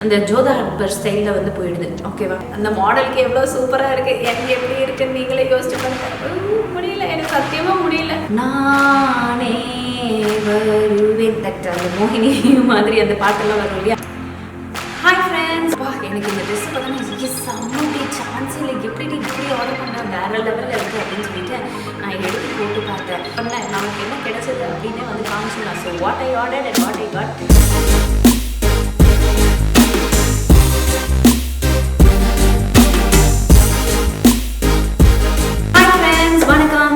அந்த ஜோதா அக்பர் ஸ்டைலில் வந்து போயிடுது. ஓகேவா? அந்த மாடலுக்கு எவ்வளோ சூப்பராக இருக்குது, எனக்கு எப்படி இருக்குன்னு நீங்களே யோசிச்சு பண்ணுங்க. முடியல, எனக்கு சத்தியமாக முடியல. நானே வருவேன் தட்ட அந்த மோகினி மாதிரி அந்த பாட்டெல்லாம் வரும் இல்லையா? ஹாய் ஃப்ரெண்ட்ஸ், எனக்கு இந்த ட்ரெஸ் பார்த்தோன்னா செம்மடி சான்ஸ் இல்லை, எப்படி இப்படி ஆர்டர் பண்ணேன், வேற லெவலில் இருக்குது அப்படின்னு சொல்லிட்டு நான் எடுத்து போட்டு பார்த்தேன். பண்ணேன் நமக்கு என்ன கிடைச்சது அப்படின்னு வந்து காமிச்சிடலாம். So what I order and what I got.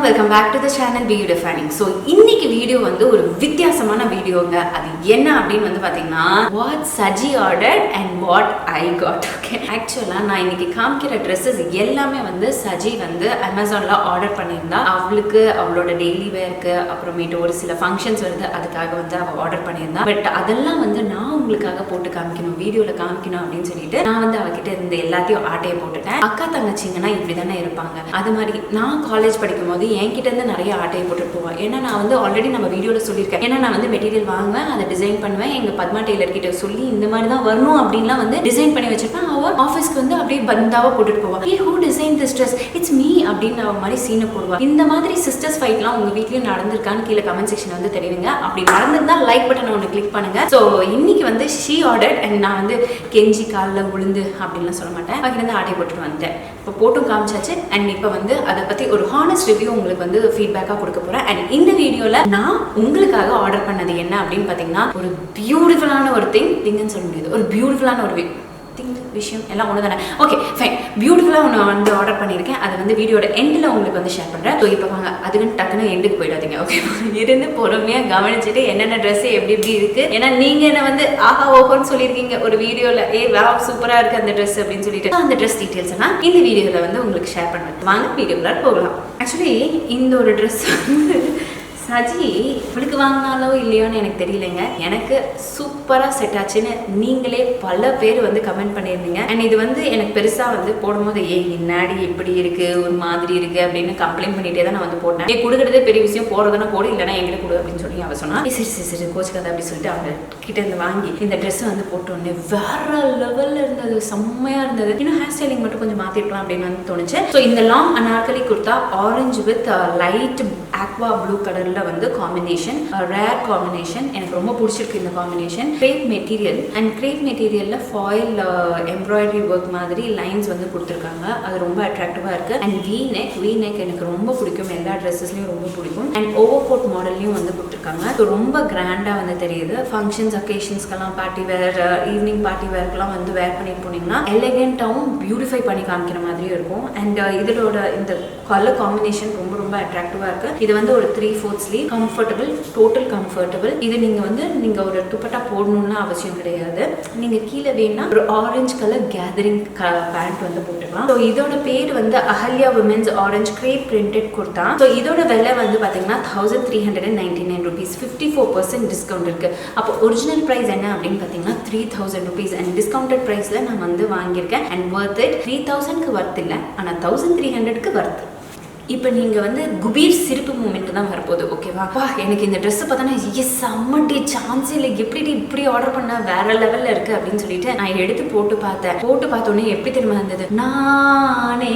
Welcome back to the channel BeYouDefining. So இன்னைக்கு வீடியோ வந்து ஒரு வித்தியாசமான வீடியோங்க. அது என்ன அப்படின்னு வந்து பார்த்தீங்கன்னா வாட் சஜி ordered and what I got. Okay, ஆக்சுவலாக நான் இன்னைக்கு காமிக்கிற ட்ரெஸ்ஸஸ் எல்லாமே வந்து சஜி வந்து அமேசானில் ஆர்டர் பண்ணியிருந்தா. அவளுக்கு அவளோட டெய்லி வேர்க்கு அப்புறமேட்டு ஒரு சில ஃபங்க்ஷன்ஸ் வருது, அதுக்காக வந்து அவள் ஆர்டர் பண்ணியிருந்தா. பட் அதெல்லாம் வந்து நான் உங்களுக்காக போட்டு காமிக்கணும், வீடியோவில் காமிக்கணும் அப்படின்னு சொல்லிட்டு நான் வந்து அவகிட்ட இருந்து எல்லாத்தையும் ஆட்டையை போட்டுட்டேன். அக்கா தங்கச்சிங்கன்னா இப்படி தானே இருப்பாங்க. அது மாதிரி நான் காலேஜ் படிக்கும் போது என்கிட்ட இருந்து நிறைய ஆட்டையை போட்டுட்டு போவேன். ஏன்னா நான் வந்து ஆல்ரெடி நம்ம வீடியோவில் சொல்லியிருக்கேன். ஏன்னா நான் வந்து மெட்டீரியல் வாங்குவேன், அதை டிசைன் பண்ணுவேன், எங்கள் பத்மா டெய்லர் கிட்ட சொல்லி இந்த மாதிரி தான் வரணும் அப்படின்லாம் வந்து டிசைன் பண்ணி வச்சிருப்பேன். அவள் ஆஃபீஸ்க்கு வந்து அப்படியே பந்தாவாக போட்டுட்டு போவான். Who design this dress, it's me அப்படின்னு அவன் மாதிரி சீனை போடுவான். இந்த மாதிரி சிஸ்டர்ஸ் ஃபைட்லாம் உங்கள் வீட்லேயும் நடந்திருக்கான்னு கீழே கமெண்ட் செக்ஷன் வந்து தெரியுங்க. அப்படி நடந்திருந்தா லைக் பட்டன் ஒன்று கிளிக் பண்ணுங்க. ஸோ இன்னைக்கு வந்து ஷீ ஆர்டர் அண்ட் நான் வந்து கெஞ்சி காலில் விழுந்து அப்படின்லாம் சொல்ல மாட்டேன். அங்கிருந்து ஆட்டையை போட்டுட்டு வந்துட்டேன். இப்போ போட்டும் காமிச்சாச்சு. அண்ட் இப்போ வந்து அதை பற்றி ஒரு ஹானஸ்ட் ரிவ்யூ உங்களுக்கு வந்து ஃபீட்பேக்காக கொடுக்க போகிறேன். அண்ட் இந்த வீடியோவில் நான் உங்களுக்காக ஆர்டர் பண்ணது என்ன அப்படின்னு பார்த்தீங்கன்னா ஒரு பியூட்டிஃபுல்லான ஒரு திங்னு சொல்ல முடியாது, ஒரு பியூட்டிஃபுல்லான ஒரு விஷயம் எல்லாம் ஒன்று தானே. ஓகே ஃபைன், பியூட்டிஃபுல்லாக ஒன்று வந்து ஆர்டர் பண்ணியிருக்கேன். அதை வந்து வீடியோட எண்டில் உங்களுக்கு வந்து ஷேர் பண்ணுறேன். ஸோ இப்போ வாங்க, அதுக்குன்னு டக்குன்னு எண்டுக்கு போயிடாதீங்க. ஓகே, இருந்து பொறுமையாக கவனிச்சுட்டு என்னென்ன ட்ரெஸ்ஸு எப்படி எப்படி இருக்குது. ஏன்னா நீங்கள் என்ன வந்து ஆஹா ஓஹோன்னு சொல்லியிருக்கீங்க ஒரு வீடியோவில், வாவ் சூப்பராக இருக்குது அந்த ட்ரெஸ் அப்படின்னு சொல்லிட்டு. அந்த ட்ரெஸ் டீட்டெயில்ஸ் எல்லாம் இந்த வீடியோவில் வந்து உங்களுக்கு ஷேர் பண்ணுவேன். வாங்க வீடியோக்குள்ள போகலாம். ஆக்சுவலி இந்த ஒரு ட்ரெஸ் வந்து சஜி இவளுக்கு வாங்கினாலோ இல்லையோன்னு எனக்கு தெரியலைங்க. எனக்கு சூப்பராக செட் ஆச்சுன்னு நீங்களே பல பேர் வந்து கமெண்ட் பண்ணியிருந்தீங்க. அண்ட் இது வந்து எனக்கு பெருசாக வந்து போடும்போது என்னாடி இப்படி இருக்குது, ஒரு மாதிரி இருக்குது அப்படின்னு கம்ப்ளைண்ட் பண்ணிகிட்டே தான் நான் வந்து போட்டேன். கொடுக்குறதே பெரிய விஷயம், போடுறதுனா போடு, இல்லைனா எங்கிட்ட கொடு அப்படின்னு சொல்லி அவள் சொன்னா. சரி கோச்சுக்காத அப்படி சொல்லிட்டு அவங்க கிட்ட இருந்து வாங்கி இந்த ட்ரெஸ்ஸை வந்து போட்டோன்னே வேற லெவலில் இருந்தது, செம்மையாக இருந்தது. இன்னும் ஹேர் ஸ்டைலிங் மட்டும் கொஞ்சம் மாற்றிருக்கலாம் அப்படின்னு வந்து தோணுச்சு. ஸோ இந்த long anarkali kurta orange with light aqua blue கலரில் வந்து காம்பினேஷன், ரேர் காம்பினேஷன், எனக்கு ரொம்ப பிடிச்சிருக்கு இந்த combination. Crepe material and crepe மெட்டீரியல்ல ஃபாயில் எம்ப்ராய்டரி ஒர்க் மாதிரி லைன்ஸ் வந்து கொடுத்துருக்காங்க. அது ரொம்ப அட்ராக்டிவாக இருக்கு. அண்ட் வி நெக் எனக்கு ரொம்ப பிடிக்கும், எல்லா ட்ரெஸ்ஸஸ்லையும் ரொம்ப பிடிக்கும். அண்ட் ஓவர் கோட் மாடல்லையும் வந்து கொடுத்துருக்காங்க. ஸோ ரொம்ப கிராண்டாக வந்து தெரியுது. ஃபங்க்ஷன்ஸ் அக்கேஷன்ஸ்க்கெல்லாம், பார்ட்டி வேர், ஈவினிங் பார்ட்டி வேர்க்கெல்லாம் வந்து வேர் பண்ணிட்டு போனீங்கன்னா எலிகென்ட்டாகவும் பியூட்டிஃபை பண்ணி காமிக்கிற மாதிரியும் இருக்கும். அண்ட் இதோட இந்த கலர் காம்பினேஷன் ரொம்ப ரொம்ப அட்ராக்டிவாக இருக்கு. இது வந்து ஒரு 3/4 ஸ்லீவ், கம்ஃபர்டபுள், டோட்டல் கம்ஃபர்டபுள். இது நீங்க ஒரு துப்பட்டா போடணும்னு அவசியம் கிடையாது. நீங்க கீழே வேணா ஒரு ஆரஞ்சு கலர் கேதரிங் பேண்ட் வந்து போட்டுக்கலாம். ஸோ இதோட பேர் வந்து Ahalya women's orange crepe printed kurta. So இதோட விலை வந்து பார்த்தீங்கன்னா 1399 rupees, 54% டிஸ்கவுண்ட் இருக்கு. அப்போ ஒரிஜினல் ப்ரைஸ் என்ன அப்படின்னு பார்த்தீங்கன்னா 3000 rupees. அண்ட் டிஸ்கவுண்டட் ப்ரைஸ்ல நான் வந்து வாங்கியிருக்கேன். And worth it. 3000க்கு வர்த் இல்லை, ஆனால் 1300க்கு வர்த். இப்போ நீங்கள் வந்து குபீர் சிரிப்பு மூமெண்ட் தான் வரப்போகுது. ஓகேவா? எனக்கு இந்த ட்ரெஸ்ஸை பார்த்தோன்னா செம்மடி சான்ஸ் இல்லை, எப்படி இப்படி ஆர்டர் பண்ண வேற லெவலில் இருக்குது அப்படின்னு சொல்லிட்டு நான் எடுத்து போட்டு பார்த்தோன்னே எப்படி தெரியுமா இருந்தது, நானே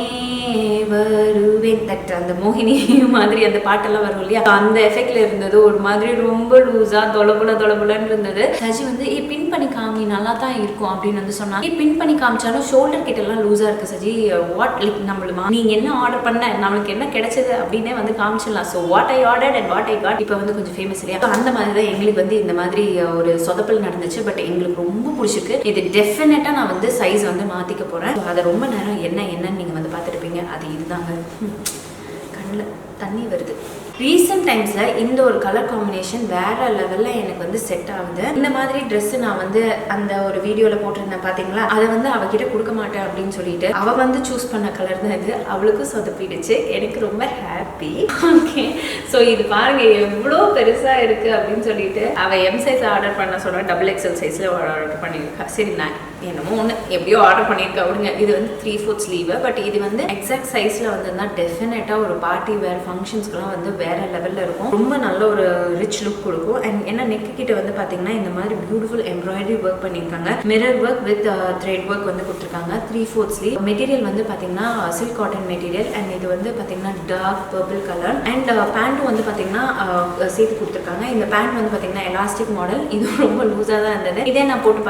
வருவேன் தட்ட அந்த மோகினி மாதிரி அந்த பாட்டெல்லாம் வரும் இல்லையா, அந்த எஃபெக்ட்ல இருந்தது. ஒரு மாதிரி ரொம்ப லூஸா தொலபுலன்னு இருந்தது. சஜி வந்து பின் பண்ணி காமி நல்லா தான் இருக்கும் அப்படின்னு வந்து சொன்னா. பின் பண்ணி காமிச்சாலும் ஷோல்டர் கிட்ட எல்லாம் லூஸா இருக்கு சஜி, வாட் லைக் நம்மளுமா நீங்க என்ன ஆர்டர் பண்ண, நம்மளுக்கு என்ன கிடைச்சது அப்படின்னே வந்து காமிச்சிடலாம். So what I order and what I got இப்போ வந்து கொஞ்சம் ஃபேமஸ் இல்லையா. அந்த மாதிரி தான் எங்களுக்கு வந்து இந்த மாதிரி ஒரு சொதப்பல் நடந்துச்சு. பட் எங்களுக்கு ரொம்ப பிடிச்சிருக்கு. இது டெஃபினட்டா நான் வந்து சைஸ் வந்து மாத்திக்க போறேன். அதை ரொம்ப நேரம் என்னன்னு நீங்க வந்து பார்த்துருப்பீங்க. அது இதுதாங்க, கண்ணில் தண்ணி வருது. ரீசெண்ட் டைம்ஸில் இந்த ஒரு கலர் காம்பினேஷன் வேற லெவலில் எனக்கு வந்து செட் ஆகுது. இந்த மாதிரி ட்ரெஸ்ஸு நான் வந்து அந்த ஒரு வீடியோவில் போட்டிருந்தேன் பார்த்தீங்களா, அதை வந்து அவகிட்ட கொடுக்க மாட்டேன் அப்படின்னு சொல்லிட்டு அவள் வந்து சூஸ் பண்ண கலர் தான் இது. அவளுக்கும் சொதப்பிடுச்சு, எனக்கு ரொம்ப ஹாப்பி. ஓகே, ஸோ இது பாருங்க எவ்வளோ பெருசாக இருக்குது அப்படின்னு சொல்லிட்டு அவள் எம் சைஸ் ஆர்டர் பண்ண சொல்கிறேன், XXL சைஸில் ஆர்டர் பண்ணியிருக்கா. சரி, நான் என்னமோ ஒன்று எப்படியோ ஆர்டர் பண்ணியிருக்கேன் அப்படிங்க. இது வந்து 3/4 ஸ்லீவ். பட் இது வந்து எக்ஸாக்ட் சைஸில் வந்துருந்தா டெஃபினட்டாக ஒரு பார்ட்டி வேர் ஃபங்க்ஷன்ஸ்க்குலாம் வந்து வேற லெவலில் இருக்கும். ரொம்ப நல்ல ஒரு ரிச் லுக் கொடுக்கும். அண்ட் என்ன நெக்கு கிட்ட வந்து பார்த்தீங்கன்னா இந்த மாதிரி பியூட்டிஃபுல் எம்ப்ராய்டரி ஒர்க் பண்ணியிருக்காங்க. Mirror work with thread work வந்து கொடுத்துருக்காங்க. 3/4 ஸ்லீவ். மெட்டீரியல் வந்து பார்த்தீங்கன்னா சில்க் காட்டன் மெட்டீரியல். அண்ட் இது வந்து பார்த்தீங்கன்னா டார்க் பர்பிள் கலர். அண்ட் பேண்ட்டும் வந்து பார்த்தீங்கன்னா சேர்த்து கொடுத்துருக்காங்க. இந்த பேண்ட் வந்து பார்த்தீங்கன்னா எலாஸ்டிக் மாடல். இது ரொம்ப லூஸாக தான் இருந்தது. இதே நான் போட்டு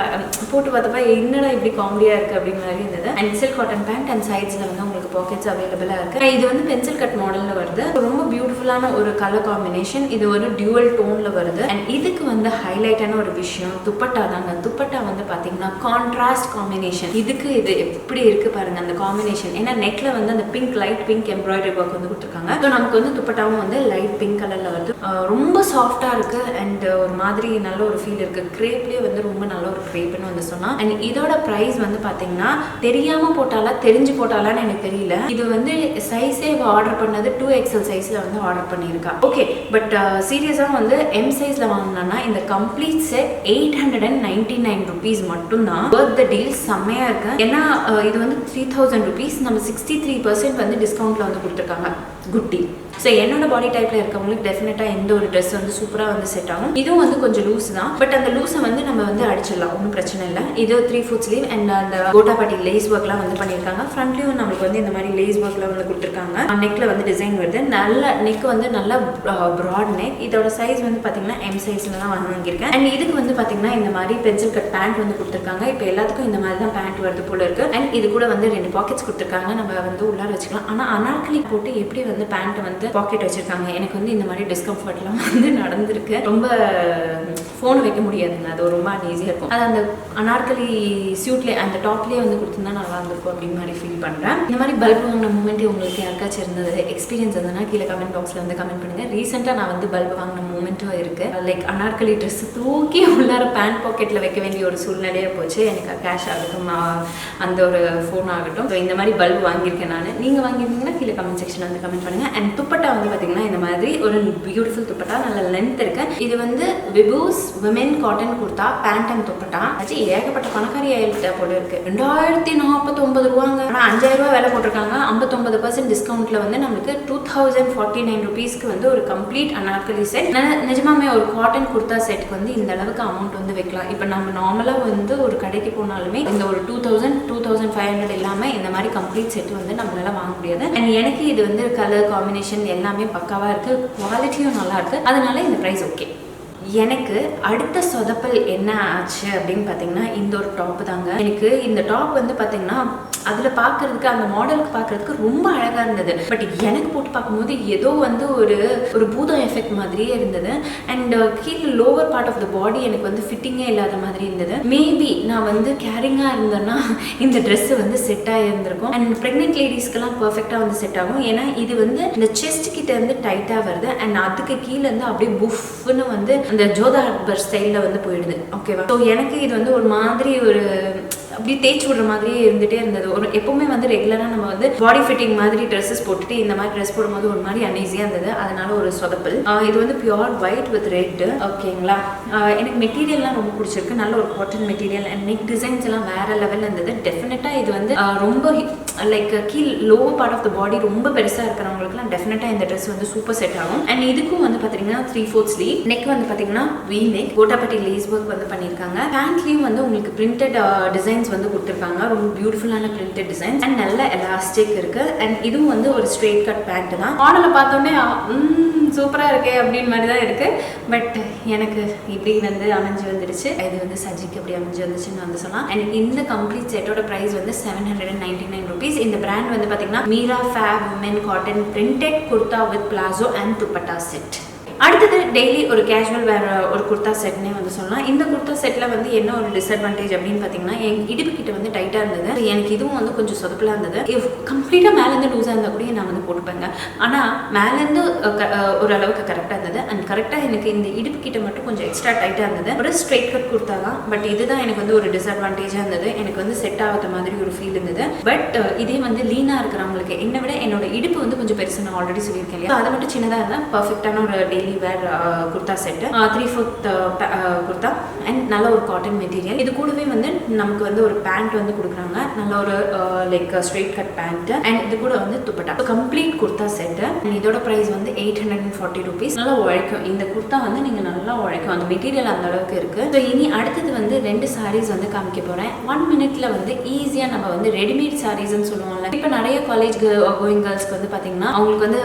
பார்த்தப்ப என்னடா இப்படி காமெடியாக இருக்குது அப்படின்னு மாதிரி இருந்தது. And silk cotton pant and சைட்ஸில் வந்து உங்களுக்கு பாக்கெட்ஸ் அவைலபிளாக இருக்குது. இது வந்து பென்சில் கட் மாடலில் வருது. ரொம்ப பியூட்டிஃபுல்லான ஒரு கலர் காம்பினேஷன். இது ஒரு டியூவல் டோனில் வருது. அண்ட் இதுக்கு வந்து ஹைலைட்டான ஒரு விஷயம் துப்பட்டா தாங்க. துப்பட்டா வந்து பார்த்தீங்கன்னா கான்ட்ராஸ்ட் காம்பினேஷன். இதுக்கு இது எப்படி இருக்குது பாருங்கள் அந்த காம்பினேஷன். ஏன்னா நெக்கில் வந்து அந்த pink light pink embroidery work வந்து கொடுத்துருக்காங்க. ஸோ நமக்கு வந்து துப்பட்டாவும் வந்து லைட் பிங்க் கலரில் வருது. ரொம்ப சாஃப்டாக இருக்குது. அண்ட் ஒரு மாதிரி நல்ல ஒரு ஃபீல் இருக்குது. கிரேப்லேயே வந்து ரொம்ப நல்ல ஒரு கிரேப்னு வந்து சொன்னால். அண்ட் இதோட ப்ரைஸ் வந்து பார்த்தீங்கன்னா தெரியாமல் போட்டாலா தெரிஞ்சு போட்டாலான்னு எனக்கு தெரியல. இது வந்து சைஸே ஆர்டர் பண்ணது 2XL சைஸில் வந்து ஆர்டர் பண்ணியிருக்கா. ஓகே, பட் சீரியஸாக வந்து எம் சைஸில் வாங்கினோன்னா இந்த கம்ப்ளீட் செட் 899 rupees மட்டும்தான். ஒர்த் த டீல் செம்மையாக இருக்கு. ஏன்னா இது வந்து 3000 rupees. நம்ம 63% வந்து டிஸ்கவுண்ட்டில் வந்து கொடுத்துருக்காங்க. Good deal. ஸோ என்னோட பாடி டைப்பில் இருக்கவங்களுக்கு டெஃபினட்டாக எந்த ஒரு ட்ரெஸ் வந்து சூப்பராக வந்து செட் ஆகும். இதுவும் வந்து கொஞ்சம் லூஸ் தான். பட் அந்த லூஸை வந்து நம்ம வந்து அடிச்சிடலாம், ஒன்றும் பிரச்சனை இல்லை. இது 3/4 ஸ்லீவ். அண்ட் அந்த கோட்டா பட்டி லேஸ் ஒர்க்லாம் வந்து பண்ணியிருக்காங்க. ஃப்ரண்ட்லேயும் நம்மளுக்கு வந்து இந்த மாதிரி லேஸ் ஒர்க்லாம் வந்து கொடுத்துருக்காங்க. நெக்கில் வந்து டிசைன் வருது. நல்ல நெக் வந்து நல்ல ப்ராட் நெக். இதோட சைஸ் வந்து பார்த்தீங்கன்னா எம் சைஸில் தான் வாங்கியிருக்கேன். அண்ட் இதுக்கு வந்து பார்த்தீங்கன்னா இந்த மாதிரி பென்சில் கட் பேண்ட் வந்து கொடுத்துருக்காங்க. இப்போ எல்லாத்துக்கும் இந்த மாதிரி தான் பேண்ட் வருது போல இருக்கு. அண்ட் இது கூட வந்து 2 பாக்கெட்ஸ் கொடுத்துருக்காங்க. நம்ம வந்து உள்ளார வச்சுக்கலாம். ஆனால் அனார்கலி போட்டு எப்படி வந்து பேண்ட் வந்து பாக்கெட் வச்சிருக்காங்க. எனக்கு வந்து இந்த மாதிரி டிஸ்கம்ஃபர்ட்லாம் வந்து நடந்திருக்கு. ரொம்ப ஃபோன் வைக்க முடியாதுங்க. அது ரொம்ப ஈஸியாக இருக்கும். அது அந்த அனார்கலி சூட்லேயே அந்த டாப்லேயே வந்து கொடுத்துருந்தா நல்லா இருந்திருக்கும் அப்படின்னு மாதிரி ஃபீல் பண்ணுறேன். இந்த மாதிரி பல்ப் வாங்கின மூமெண்ட் உங்களுக்கு யாருக்காச்சும் இருந்தது எக்ஸ்பீரியன்ஸ் இருந்ததுன்னா கீழே கமெண்ட் பாக்ஸில் வந்து கமெண்ட் பண்ணுங்கள். ரீசெண்டாக நான் வந்து பல்ப் வாங்கின மூமெண்ட்டும் இருக்குது. லைக் அனார்கலி ட்ரெஸ் தூக்கி உள்ளார பேண்ட் பாக்கெட்டில் வைக்க வேண்டிய ஒரு சூழ்நிலையாக போச்சு. எனக்கு கேஷ் ஆகட்டும் அந்த ஒரு ஃபோன் ஆகட்டும். ஸோ இந்த மாதிரி பல்ப் வாங்கியிருக்கேன் நான். நீங்கள் வாங்கியிருந்தீங்கன்னா கீழே கமெண்ட் செக்ஷன் வந்து கமெண்ட் பண்ணுங்கள். அண்ட் துப்பட்டா வந்து பார்த்தீங்கன்னா இந்த மாதிரி ஒரு பியூட்டிஃபுல் துப்பட்டா நல்ல லென்த் இருக்கு. இது வந்து Vbuys women cotton kurta pant and dupatta. அது ஏகப்பட்ட பணக்காரி ஆயிட்ட போல இருக்கு. 2049 ரூபாங்க. ஆனால் 5000 ரூபா விலை போட்டிருக்காங்க. 59% டிஸ்கவுண்ட்ல வந்து நமக்கு 2049 rupeesக்கு வந்து ஒரு கம்ப்ளீட் அனார்கலி செட். நிஜமாமே ஒரு காட்டன் குர்தா செட்டுக்கு வந்து இந்த அளவுக்கு அமௌண்ட் வந்து வைக்கலாம். இப்போ நம்ம நார்மலாக வந்து ஒரு கடைக்கு போனாலுமே இந்த ஒரு 2000 2500 இல்லாமல் இந்த மாதிரி கம்ப்ளீட் செட் வந்து நம்மளால வாங்க முடியாது. அண்ட் எனக்கு இது வந்து கலர் காம்பினேஷன் எல்லாமே பக்காவாக இருக்குது. குவாலிட்டியும் நல்லா இருக்குது. அதனால இந்த ப்ரைஸ் ஓகே. எனக்கு அடுத்த சொதப்பல் என்ன ஆச்சு அப்படின்னு பார்த்தீங்கன்னா இந்த ஒரு டாப் தாங்க. எனக்கு இந்த டாப் வந்து பார்த்தீங்கன்னா அதில் பார்க்கறதுக்கு அந்த மாடலுக்கு பார்க்கறதுக்கு ரொம்ப அழகாக இருந்தது. பட் எனக்கு போட்டு பார்க்கும்போது ஏதோ வந்து ஒரு பூதம் எஃபெக்ட் மாதிரியே இருந்தது. அண்ட் கீழே லோவர் பார்ட் ஆஃப் த பாடி எனக்கு வந்து ஃபிட்டிங்கே இல்லாத மாதிரி இருந்தது. மேபி நான் வந்து கேரிங்காக இருந்தேன்னா இந்த ட்ரெஸ் வந்து செட் ஆகியிருந்திருக்கும். அண்ட் ப்ரெக்னென்ட் லேடிஸ்க்கெல்லாம் பர்ஃபெக்டாக வந்து செட் ஆகும். ஏன்னா இது வந்து இந்த செஸ்ட் கிட்ட இருந்து டைட்டாக வருது. அண்ட் அதுக்கு கீழே இருந்து அப்படியே புஃப்னு வந்து அந்த ஜோதா அக்பர் ஸ்டைலில் வந்து போயிடுது. ஓகேவா? ஸோ எனக்கு இது வந்து ஒரு மாதிரி ஒரு அப்படி தேய்ச்சி விடுற மாதிரியே இருந்துகிட்டே இருந்தது. ஒரு எப்போவுமே வந்து ரெகுலராக நம்ம வந்து பாடி ஃபிட்டிங் மாதிரி ட்ரெஸ்ஸஸ் போட்டுட்டு இந்த மாதிரி ட்ரெஸ் போடும்போது ஒரு மாதிரி அன்ஈஸியாக இருந்தது. அதனால ஒரு சொதப்பல். இது வந்து பியூர் ஒயிட் வித் ரெட். ஓகேங்களா? எனக்கு மெட்டீரியல்லாம் ரொம்ப பிடிச்சிருக்கு. நல்ல ஒரு cotton material and neck designs எல்லாம் வேற லெவலில் இருந்தது. டெஃபினட்டாக இது வந்து ரொம்ப லைக் கீழ் லோவர் பார்ட் ஆஃப் த பாடி ரொம்ப பெருசாக இருக்கிறவங்களுக்குலாம் டெஃபினட்டாக இந்த ட்ரெஸ் வந்து சூப்பர் செட் ஆகும். அண்ட் இதுக்கும் வந்து பார்த்தீங்கன்னா 3/4 ஸ்லீவ். நெக் வந்து பார்த்தீங்கன்னா வி நெக். கோட்டாப்பட்டி லேஸ் ஒர்க் வந்து பண்ணியிருக்காங்க. பேண்ட்லேயும் வந்து உங்களுக்கு பிரிண்டட் டிசைன்ஸ் வந்து கொடுத்துருக்காங்க. ரொம்ப பியூட்டிஃபுல்லான பிரிண்டட் டிசைன்ஸ் அண்ட் நல்ல எலாஸ்டிக் இருக்கு. அண்ட் இதுவும் வந்து ஒரு ஸ்ட்ரெயிட் கட் பேண்ட் தான். மாடலை பார்த்தோன்னே சூப்பராக இருக்கே அப்படின்னு மாதிரி தான் இருக்கு. பட் எனக்கு இப்படி வந்து அமைஞ்சு வந்துடுச்சு. இது வந்து சஜிக்கு அப்படி அமைஞ்சு வந்துச்சுன்னு வந்து சொன்னால். அண்ட் இந்த கம்ப்ளீட் செட்டோட ப்ரைஸ் வந்து 799 rupees. இந்த பிராண்ட் வந்து பார்த்தீங்கன்னா MEERA fab women cotton printed kurta with palazzo and dupatta set. அடுத்தது டெய்லி ஒரு கேஷுவல் வேற ஒரு குர்தா செட்னே வந்து சொல்லலாம். இந்த குர்தா செட்டில் வந்து என்ன ஒரு டிஸ்அட்வான்டேஜ் அப்படின்னு பார்த்தீங்கன்னா என் இடுப்பு கிட்ட வந்து டைட்டாக இருந்தது. எனக்கு இதுவும் வந்து கொஞ்சம் சொதப்பலாக இருந்தது. கம்ப்ளீட்டாக மேலேருந்து லூஸாக இருந்தால் கூட நான் வந்து போட்டுப்பேங்க. ஆனால் மேலேருந்து ஓரளவுக்கு கரெக்டாக இருந்தது. அண்ட் கரெக்டாக எனக்கு இந்த இடுப்பு கிட்ட மட்டும் கொஞ்சம் எக்ஸ்ட்ரா டைட்டாக இருந்தது. ஒரு ஸ்ட்ரெயிட் கட் குர்தா தான். பட் இதுதான் எனக்கு வந்து ஒரு டிஸ்அட்வான்டேஜாக இருந்தது. எனக்கு வந்து செட் ஆகாத மாதிரி ஒரு ஃபீல் இருந்தது. பட் இதே வந்து லீனாக இருக்கிறவங்களுக்கு என்னை விட என்னோட இடுப்பு வந்து கொஞ்சம் பெருசு நான் ஆல்ரெடி சொல்லியிருக்கேன் இல்லையா. அதை மட்டும் சின்னதாக இருந்தால் பர்ஃபெக்டான ஒரு daily daily wear kurta set 3/4 kurta and நல்ல ஒரு காட்டன் மெட்டீரியல். இது கூடவே வந்து நமக்கு வந்து ஒரு பேண்ட் வந்து கொடுக்குறாங்க, நல்ல ஒரு like straight cut pant and இது கூட வந்து dupatta. Complete kurta set and இதோட ப்ரைஸ் வந்து 840 rupees. நல்லா உழைக்கும் இந்த குர்தா வந்து, நீங்கள் நல்லா உழைக்கும், அந்த மெட்டீரியல் அந்த அளவுக்கு இருக்கு. ஸோ இனி அடுத்தது வந்து 2 sarees வந்து காமிக்க போகிறேன். 1 minute வந்து ஈஸியாக நம்ம வந்து ரெடிமேட் சாரீஸ்ன்னு சொல்லுவோம்ல. இப்போ நிறைய காலேஜ் கோயிங் கேர்ள்ஸ்க்கு வந்து பார்த்தீங்கன்னா அவங்களுக்கு வந்து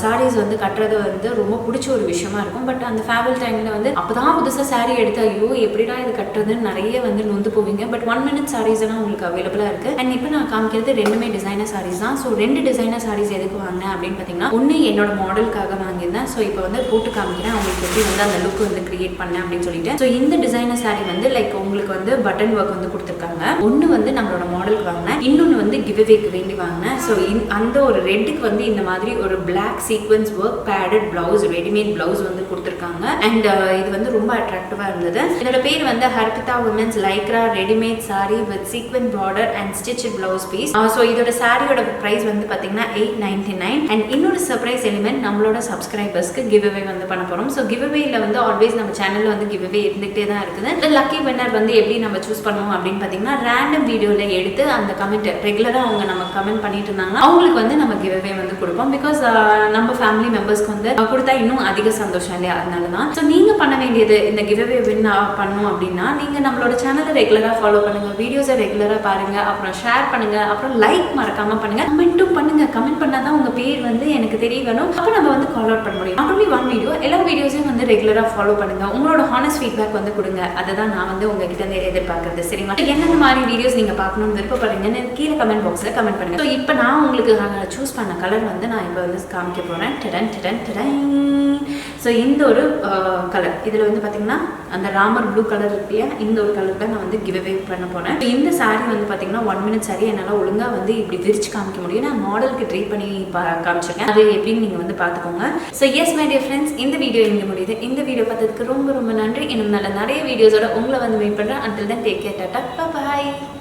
சாரீஸ் வந்து கட்டுறது வந்து ரொம்ப பிடிச்ச ஒரு விஷயமா இருக்கும். பட் அந்த ஃபேவல் டைமில் வந்து அப்போதான் புதுசாக சாரீ எடுத்து ஐயோ எப்படிடா இது கட்டுறதுன்னு நிறைய வந்து நொந்து போவீங்க. பட் 1 minute sarees எல்லாம் உங்களுக்கு அவைலபிளாக இருக்குது. அண்ட் இப்போ நான் காமிக்கிறது 2மே டிசைனர் சாரீஸ் தான். ஸோ 2 டிசைனர் சாரீஸ் எதுக்கு வாங்கினேன் அப்படின்னு பார்த்தீங்கன்னா, ஒன்று என்னோட மாடலுக்காக வாங்கியிருந்தேன். ஸோ இப்போ வந்து போட்டு காமிக்கிறேன் அவங்களுக்கு எப்படி வந்து அந்த லுக் வந்து கிரியேட் பண்ணேன் அப்படின்னு சொல்லிட்டு. ஸோ இந்த டிசைனர் சாரீ வந்து லைக் உங்களுக்கு வந்து பட்டன் ஒர்க் வந்து கொடுத்துருக்காங்க. ஒன்று வந்து நம்மளோட மாடலுக்கு வாங்கினேன், இன்னொன்று வந்து கிவ்அவேக்கு வேண்டி வாங்கினேன். ஸோ அந்த ஒரு ரெட்டுக்கு வந்து இந்த மாதிரி ஒரு black sequence work padded blouse, readymade blouse வந்து கொடுத்துருக்காங்க. அண்ட் இது வந்து ரொம்ப அட்ராக்டிவா இருந்தது. இதோட பேர் வந்து Harpita women's lycra readymade sari with sequin border and stitched blouse piece. So இதோட சாரியோட பிரைஸ் வந்து பார்த்தீங்கன்னா 899. அண்ட் இன்னொரு சர்ப்ரைஸ் எலிமெண்ட், நம்மளோட சப்ஸ்கிரைபர்ஸ்க்கு கிவ் அவே வந்து பண்ண போகிறோம். ஸோ கிவ் அவேல வந்து ஆல்வேஸ் நம்ம சேனலில் வந்து கிவ் அவே இருந்துகிட்டே தான் இருக்குது. இந்த லக்கி வின்னர் வந்து எப்படி நம்ம சூஸ் பண்ணுவோம் அப்படின்னு பார்த்தீங்கன்னா, ரேண்டம் வீடியோவில் எடுத்து அந்த கமெண்ட் ரெகுலராக அவங்க நம்ம கமெண்ட் பண்ணிட்டு இருந்தாங்கன்னா அவங்களுக்கு வந்து நம்ம கிவ் அவே வந்து கொடுப்போம். பிகாஸ் நம்ம ஃபேமிலி மெம்பர்ஸ்க்கு வந்து கொடுத்தா இன்னும் அதிக சந்தோஷம் இல்லையா, அதனால தான். ஸோ நீங்கள் பண்ண வேண்டியது இந்த கிவ் அவே வின் பண்ணணும் அப்படின்னா, நீங்கள் நம்மளோட சேனலை ரெகுலராக ஃபாலோ பண்ணுங்கள், வீடியோஸை ரெகுலராக பாருங்கள், அப்புறம் ஷேர் பண்ணுங்கள், அப்புறம் லைக் மறக்காமல் பண்ணுங்கள், கமெண்ட்டும் பண்ணுங்கள். கமெண்ட் பண்ணால் தான் உங்கள் பேர் வந்து எனக்கு தெரிய வேணும், அப்போ நம்ம வந்து கால் அவுட் பண்ண முடியும். அப்படி 1 வீடியோ எல்லா வீடியோஸையும் வந்து ரெகுலராக ஃபாலோ பண்ணுங்கள். உங்களோட ஹானஸ்ட் ஃபீட்பேக் வந்து கொடுங்க, அதை தான் நான் வந்து உங்ககிட்ட எதிர்பார்க்குறது. சரிங்களா? என்னென்ன மாதிரி வீடியோஸ் நீங்கள் பார்க்கணும்னு விருப்பப்படுறீங்கன்னு கீழே கமெண்ட் பாக்ஸில் கமெண்ட் பண்ணுங்கள். ஸோ இப்போ நான் உங்களுக்கு சூஸ் பண்ண கலர் வந்து நான் இப்போ வந்து காமிக்க போகிறேன். ஸோ இந்த ஒரு கலர், இதில் வந்து பார்த்தீங்கன்னா அந்த ராமர் ப்ளூ கலர் இருக்கியா, இந்த ஒரு கலர் தான் நான் வந்து கிவ் அவே பண்ண போகிறேன். இந்த சாரீ வந்து பார்த்தீங்கன்னா 1 minute சாரீ என்னால் ஒழுங்காக வந்து இப்படி விரிச்சு காமிக்க முடியும். நான் மாடலுக்கு ட்ரை பண்ணி காமிச்சிருக்கேன், அது எப்படின்னு நீங்கள் வந்து பார்த்துக்கோங்க. So S my dear friends, இந்த வீடியோ இங்கே முடியுது. இந்த வீடியோ பார்த்ததுக்கு ரொம்ப ரொம்ப நன்றி. இன்னும் நல்ல நிறைய வீடியோஸோட உங்களை வந்து மீட் பண்ணுறேன். Until then, take care, tata, bye bye.